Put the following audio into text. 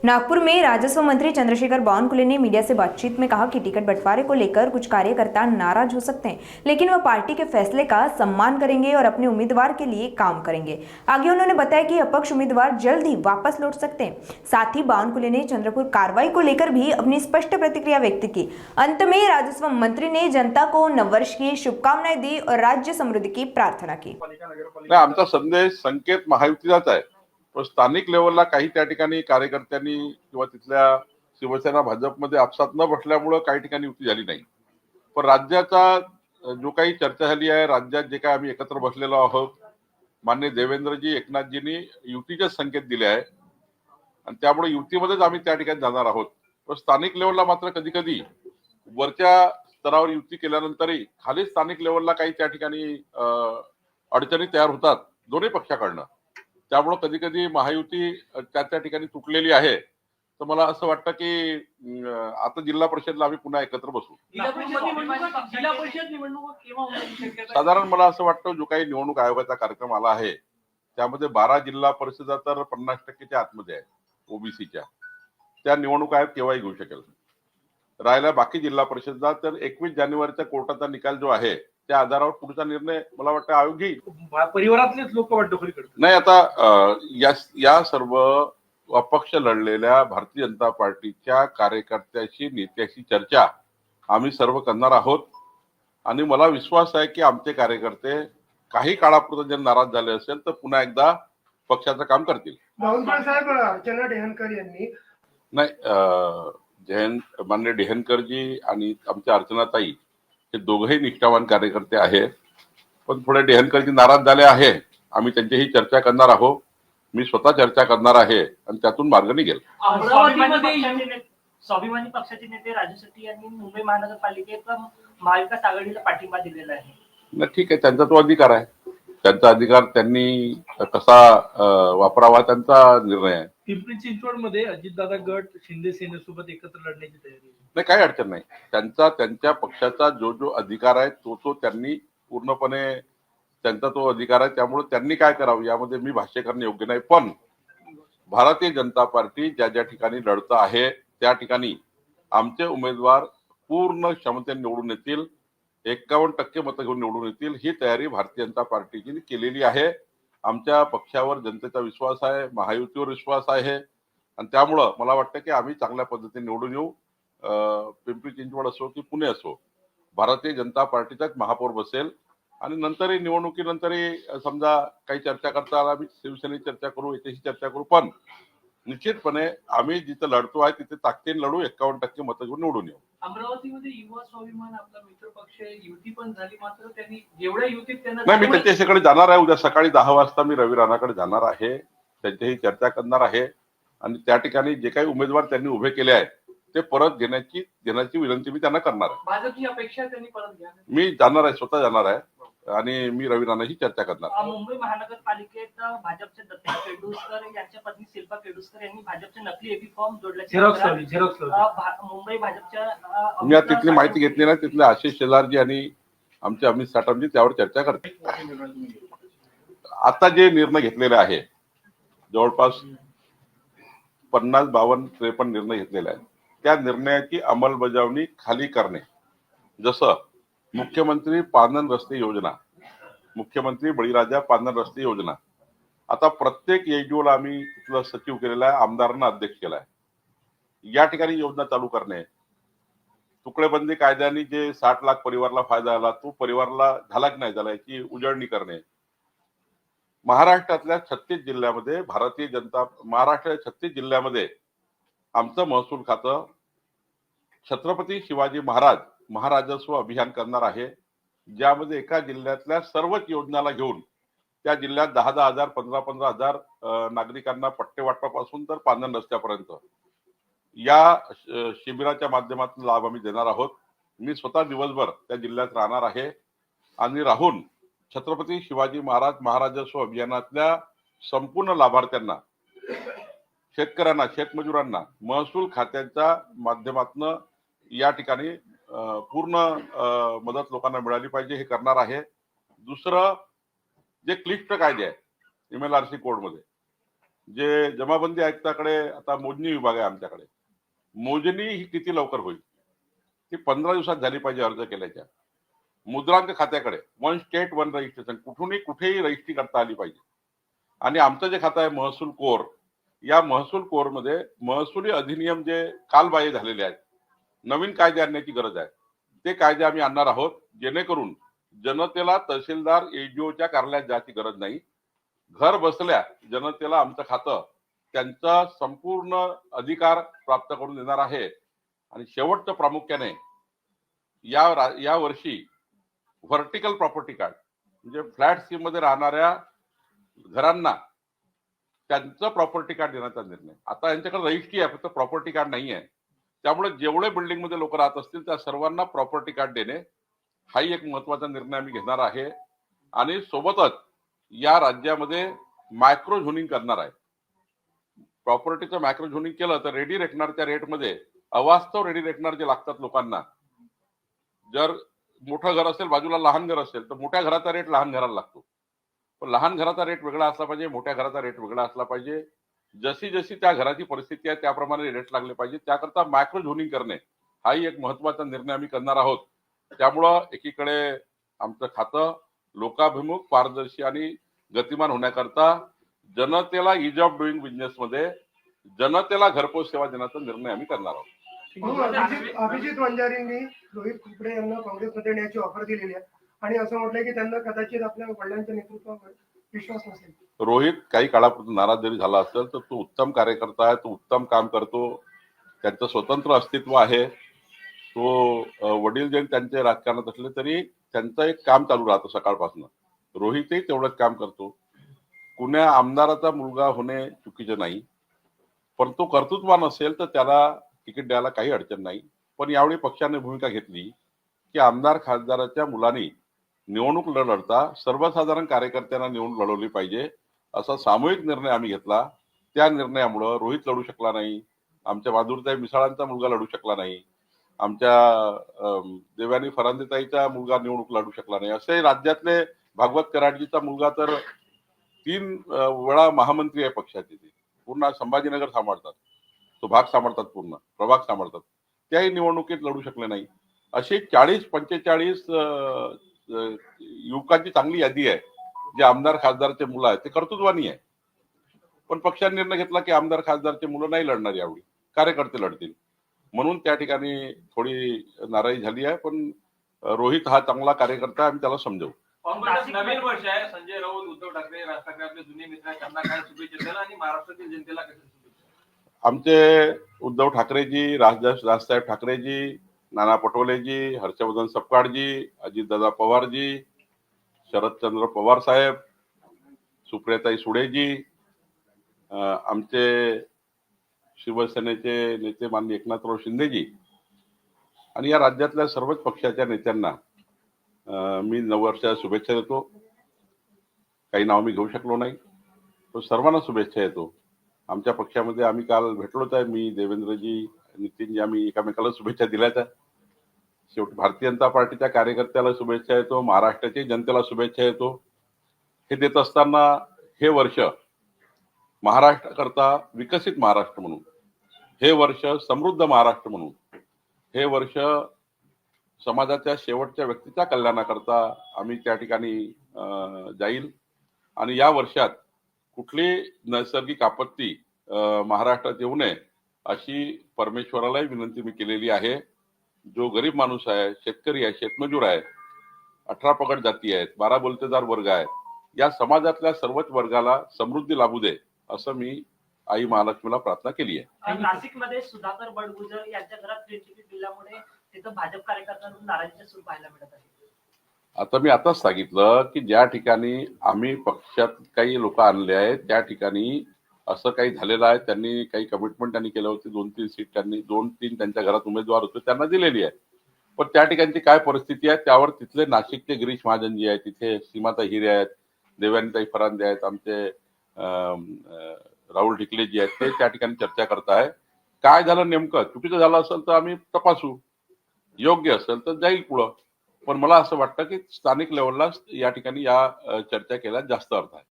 नागपुर में राजस्व मंत्री चंद्रशेखर बावनकुले ने मीडिया से बातचीत में कहा कि टिकट बंटवारे को लेकर कुछ कार्यकर्ता नाराज हो सकते हैं, लेकिन वह पार्टी के फैसले का सम्मान करेंगे और अपने उम्मीदवार के लिए काम करेंगे। आगे उन्होंने बताया कि अपक्ष उम्मीदवार जल्द ही वापस लौट सकते हैं। साथ ही बावनकुले ने चंद्रपुर कार्रवाई को लेकर भी अपनी स्पष्ट प्रतिक्रिया व्यक्त की। अंत में राजस्व मंत्री ने जनता को नववर्ष की शुभकामनाएं दी और राज्य समृद्धि की प्रार्थना की। आमचा संदेश संकेत महायुतीचाच आहे, पण स्थानिक लेवलला काही त्या ठिकाणी कार्यकर्त्यांनी किंवा तिथल्या शिवसेना भाजपमध्ये आपसात न बसल्यामुळे काही ठिकाणी युती झाली नाही। पण राज्याचा जो काही चर्चा झाली आहे, राज्यात जे काही आम्ही एकत्र बसलेलो आहोत, माननीय देवेंद्रजी एकनाथजींनी युतीचे संकेत दिले आहे आणि त्यामुळे युतीमध्येच आम्ही त्या ठिकाणी जाणार आहोत। पण स्थानिक लेवलला मात्र कधी कधी वरच्या स्तरावर युती केल्यानंतरही खाली स्थानिक लेवलला काही त्या ठिकाणी अडचणी तयार होतात दोन्ही पक्षाकडनं। त्यामुळे कधी कधी महायुती त्या ठिकाणी तुटलेली आहे। तर मला असं वाटतं की आता जिल्हा परिषदला आम्ही पुन्हा एकत्र बसू। साधारण मला असं वाटतं जो काही निवडणूक आयोगाचा कार्यक्रम आला आहे त्यामध्ये 12 जिल्हा परिषदा तर 50% आतमध्ये आहे ओबीसीच्या, त्या निवडणूक आयोग केव्हाही घेऊ शकेल। राहिला बाकी जिल्हा परिषदा तर 21 जानेवारीचा कोर्टाचा निकाल जो आहे त्या आधारावर पुढचा निर्णय मला वाटतं आयोग घेईल। परिवारातलेच लोक वाटतं नाही, आता या सर्व अपक्ष लढलेल्या भारतीय जनता पार्टीच्या कार्यकर्त्याशी नेत्याशी चर्चा आम्ही सर्व करणार आहोत आणि मला विश्वास आहे की आमचे कार्यकर्ते काही काळापुरते जर नाराज झाले असेल तर पुन्हा एकदा पक्षाचं काम करतील। बावनकुळे साहेब, अर्चना डेहनकर यांनी नाही, माननीय डेहनकरजी आणि आमच्या अर्चनाताई हे दोघेही निष्ठावान कार्यकर्ते आहेत, पण थोडे डेहनकरजी नाराज झाले आहे। आम्ही त्यांच्याशी चर्चा करणार आहोत, मी स्वतः चर्चा करणार आहे आणि त्यातून मार्ग निघेल। स्वाभिमानी पक्षाचे नेते राजू शेट्टी यांनी मुंबई महानगरपालिकेत महाविकास आघाडीला पाठिंबा दिलेला आहे। नाही, ठीक आहे, त्यांचा तो अधिकार आहे, त्यांचा अधिकार त्यांनी कसा वापरावा त्यांचा निर्णय आहे। पिंपरी चिंचवड मध्ये अजितदादा गट शिंदे सेनेसोबत एकत्र लढण्याची तयारी नाही, काही अडचण नाही। त्यांच्या पक्षाचा जो अधिकार आहे तो त्यांनी पूर्णपणे त्यांचा तो अधिकार आहे, त्यामुळे त्यांनी काय करावं यामध्ये मी भाष्य करणे योग्य नाही। पण भारतीय जनता पार्टी ज्या ठिकाणी लढत आहे त्या ठिकाणी आमचे उमेदवार पूर्ण क्षमतेने निवडून येतील, 51% मतं घेऊन निवडून येतील, ही तयारी भारतीय जनता पार्टीने केलेली आहे। आमच्या पक्षावर जनतेचा विश्वास आहे, महायुतीवर विश्वास आहे आणि त्यामुळं मला वाटतं की आम्ही चांगल्या पद्धतीने निवडून येऊ। पिंपरी चिंचवड असो की पुणे असो, भारतीय जनता पार्टीचाच महापौर बसेल आणि नंतरही निवडणुकीनंतरही समजा काही चर्चा करता आला, आम्ही शिवसेनेची चर्चा करू, याच्याशी चर्चा करू, पण निश्चितपणे आम्ही जिथे लढतो आहे तिथे ताकदीने लढू, 51% मतं घेऊन निवडून येऊ। अमरावतीमध्ये युवा स्वाभिमान आपला मित्र पक्ष युती पण झाली, मात्र त्यांनी जेवढ्या युतीत त्यांना नाही, मी त्यांच्याकडे जाणार आहे। उद्या सकाळी 10 वाजता मी रवी राणाकडे जाणार आहे, त्यांच्याशी चर्चा करणार आहे आणि त्या ठिकाणी जे काही उमेदवार त्यांनी उभे केले आहेत ते परत घेण्याची विनंती मी त्यांना करणार आहे। भाजपची अपेक्षा त्यांनी परत घ्या। मी जाणार आहे, स्वतः जाणार आहे आणि मी रवी राणाशी चर्चा करणार। मुंबई महानगरपालिकेत भाजपचे दत्ता केडुसकर यांच्या पत्नी शिल्पा केडुसकर यांनी भाजपचे नकली एपी फॉर्म जोडल्याचे मुंबई भाजपच्या मी तिथली माहिती घेतली नाही, तिथले आशिष शेलारजी आणि आमचे अमित साटमजी त्यावर चर्चा करते। आता जे निर्णय घेतलेले आहे जवळपास 50, 52, 53 निर्णय घेतलेले आहेत, त्या निर्णयाची अंमलबजावणी खाली करणे, जसं मुख्यमंत्री पानन रस्ते योजना, मुख्यमंत्री बळीराजा पानन रस्ते योजना, आता प्रत्येक एजओला आम्ही तिथलं सचिव केलेला आहे, आमदारांना अध्यक्ष केला आहे। या ठिकाणी योजना चालू करणे, तुकडेबंदी कायद्याने जे 60 लाख परिवाराला फायदा झाला तो परिवाराला झाला की नाही झाला याची उजळणी करणे। महाराष्ट्रातल्या 36 जिल्ह्यामध्ये महाराष्ट्राच्या 36 जिल्ह्यामध्ये आमचं महसूल खातं छत्रपती शिवाजी महाराजस्व अभियान करणार आहे, ज्यामध्ये एका जिल्ह्यातल्या सर्वच योजनाला घेऊन त्या जिल्ह्यात 10,000, 15,000 नागरिकांना पट्टे वाटपापासून तर पानन रस्त्यापर्यंत या शिबिराच्या माध्यमातून लाभ आम्ही देणार आहोत। मी स्वतः दिवसभर त्या जिल्ह्यात राहणार आहे आणि राहून छत्रपती शिवाजी महाराजस्व अभियानातल्या संपूर्ण लाभार्थ्यांना, शेतकऱ्यांना, शेतमजुरांना महसूल खात्याच्या माध्यमातून या ठिकाणी पूर्ण मदत लोकांना मिळाली पाहिजे हे करणार आहे। दुसरं जे क्लिष्ट कायदे आहे MLRC कोडमध्ये जे जमाबंदी आयुक्ताकडे आता मोजणी विभाग आहे आमच्याकडे, मोजणी ही किती लवकर होईल ती 15 दिवसात झाली पाहिजे अर्ज केल्याच्या. मुद्रांक खात्याकडे वन स्टेट वन रजिस्ट्रेशन कुठूनही कुठेही रजिस्ट्री करता आली पाहिजे. आणि आमचं जे खातं आहे महसूल कोर, या महसूल कोरमध्ये महसुली अधिनियम जे कालबाह्य झालेले आहेत, नवीन कायदे आणण्याची गरज आहे. ते कायदे आम्ही आणणार आहोत जेणेकरून जनतेला तहसीलदार एजीओच्या कार्यालयात जायची गरज नाही. घर बसल्या जनतेला आमचं खातं त्यांचा संपूर्ण अधिकार प्राप्त करून देणार आहे. आणि शेवटचं प्रामुख्याने या वर्षी व्हर्टिकल प्रॉपर्टी कार्ड म्हणजे फ्लॅट सी मध्ये राहणाऱ्या घरांना त्यांचं प्रॉपर्टी कार्ड देण्याचा निर्णय. आता यांच्याकडे रजिस्ट्री आहे फक्त प्रॉपर्टी कार्ड नाही आहे. त्यामुळे जेवढे बिल्डिंग मध्ये लोक राहत असतील त्या सर्वांना प्रॉपर्टी कार्ड देणे हाही एक महत्वाचा निर्णय आम्ही घेणार आहे. आणि सोबतच या राज्यामध्ये मायक्रो झोनिंग करणार आहे. प्रॉपर्टीचं मायक्रो झोनिंग केलं तर रेडी रेकनरच्या रेटमध्ये अवास्तव रेडी रेकनर जे लागतात लोकांना, जर मोठं घर असेल बाजूला लहान घर असेल तर मोठ्या घराचा रेट लहान घराला लागतो. पण लहान घराचा रेट वेगळा असला पाहिजे, मोठ्या घराचा रेट वेगळा असला पाहिजे. जशी जशी त्या घराची परिस्थिती आहे त्याप्रमाणे रेट लागले पाहिजे. त्याकरता मायक्रो झोनिंग करणे हाही एक महत्वाचा निर्णय आम्ही करणार आहोत. त्यामुळं एकीकडे आमचं खातं लोकाभिमुख, पारदर्शी आणि गतिमान होण्याकरता जनतेला इज ऑफ डुईंग बिझनेस मध्ये जनतेला घरपोच सेवा देण्याचा निर्णय आम्ही करणार आहोत. अभिजित वंजारींनी रोहित खोपडे यांना काँग्रेसमध्ये येण्याची ऑफर दिलेली आहे आणि असं म्हटलंय की त्यांना कदाचित आपल्या वडिलांच्या नेतृत्वावर विश्वास नसेल. रोहित काही काळापूर्वी नाराज जरी झाला असेल तर तो उत्तम कार्यकर्ता आहे, तो उत्तम काम करतो, त्यांचं स्वतंत्र अस्तित्व आहे. तो वडील जरी त्यांचे राजकारणात असले तरी त्यांचं एक काम चालू राहतं सकाळपासून. रोहितही तेवढंच काम करतो. कुण्या आमदाराचा मुलगा होणे चुकीचे नाही, पण तो कर्तृत्ववान असेल तर त्याला तिकीट द्यायला काही अडचण नाही. पण यावेळी पक्षाने भूमिका घेतली की आमदार खासदाराच्या मुलांनी निवडणूक न लढता सर्वसाधारण कार्यकर्त्यांना निवडणूक लढवली पाहिजे असा सामूहिक निर्णय आम्ही घेतला. त्या निर्णयामुळं रोहित लढू शकला नाही, आमच्या माधुरीताई मिसाळांचा मुलगा लढू शकला नाही, आमच्या देवयानी फरांदेताईचा मुलगा निवडणूक लढू शकला नाही. असे राज्यातले भागवत कराडजीचा मुलगा तर 3 वेळा महामंत्री आहे पक्षाचे, ते पूर्ण संभाजीनगर सांभाळतात, तो भाग सांभाळतात, पूर्ण प्रभाग सांभाळतात, त्याही निवडणुकीत लढू शकले नाही. अशी 40-45 युवकांची चांगली यादी आहे. जे आमदार खासदारचे मुलं आहेत ते कर्तृत्वानी आहे. पण पक्षाने निर्णय घेतला की आमदार खासदारचे मुलं नाही लढणार, यावेळी कार्यकर्ते लढतील. म्हणून त्या ठिकाणी थोडी नाराजी झाली आहे. पण रोहित हा चांगला कार्यकर्ता आहे, आम्ही त्याला समजवू. काँग्रेस नवीन वर्ष आहे. संजय राऊत, उद्धव ठाकरे, राज ठाकरे आपले जुने मित्र आहेत, त्यांना काय शुभेच्छा द्याल आणि महाराष्ट्रातील जनतेला कशा शुभेच्छा? आमचे उद्धव ठाकरेजी, राजसाहेब ठाकरेजी, नाना पटोलेजी, हर्षवर्धन सपकाळजी, अजितदादा पवारजी, शरदचंद्र पवार साहेब, सुप्रियाताई सुळेजी, आमचे शिवसेनेचे नेते माननीय एकनाथराव शिंदेजी आणि या राज्यातल्या सर्वच पक्षाच्या नेत्यांना मी नववर्षाच्या शुभेच्छा देतो. काही नाव मी घेऊ शकलो नाही, पण सर्वांना शुभेच्छा देतो. आमच्या पक्षामध्ये आम्ही काल भेटलोच आहे, मी, देवेंद्रजी, नितीनजी, आम्ही एकमेकाला शुभेच्छा दिल्याच आहे. शेवटी भारतीय जनता पार्टीच्या कार्यकर्त्याला शुभेच्छा देतो, महाराष्ट्राच्या जनतेला शुभेच्छा देतो. हे देत असताना हे वर्ष महाराष्ट्राकरता विकसित महाराष्ट्र म्हणून, हे वर्ष समृद्ध महाराष्ट्र म्हणून, हे वर्ष समाजाच्या शेवटच्या व्यक्तीच्या कल्याणाकरता आम्ही त्या ठिकाणी जाईल. आणि या वर्षात कुठली नैसर्गिक आपत्ती महाराष्ट्रात येऊ नये अशी परमेश्वरालाही विनंती मी केलेली आहे. जो गरीब माणूस आहे, शेतकरी आहे, शेतमजूर आहे, 18 पगड जाती आहेत, 12 बोलतेदार वर्ग आहेत, या समाजातल्या सर्वच वर्गाला समृद्धी लाभू दे असं मी आई महालक्ष्मीला प्रार्थना केली आहे. नाशिकमध्ये सुधाकर बडगुजर यांच्या घरात फ्री तिकीट दिल्यामुळे तिथं भाजप कार्यकर्त्यांकडून नाराजीचे सूर पाहायला मिळत आहे. आता मी आताच सांगितलं की ज्या ठिकाणी आम्ही पक्षात काही लोक आणले आहेत त्या ठिकाणी असं काही झालेलं आहे. त्यांनी काही कमिटमेंट त्यांनी केलं होते, 2-3 सीट त्यांनी 2-3 त्यांच्या घरात उमेदवार होते त्यांना दिलेली आहे. पण त्या ठिकाणची काय परिस्थिती आहे त्यावर तिथले नाशिकचे गिरीश महाजन जी आहेत, तिथे सीमाताई हिरे आहेत, देवयानीताई फरांदे आहेत, आमचे राहुल ढिकले जी आहेत, ते त्या ठिकाणी चर्चा करत आहे. काय झालं नेमकं, चुकीचं झालं असेल तर आम्ही तपासू, योग्य असेल तर जाईल पुढं. पण मला असं वाटतं की स्थानिक लेवलला या ठिकाणी या चर्चा केल्यास जास्त अर्थ आहे.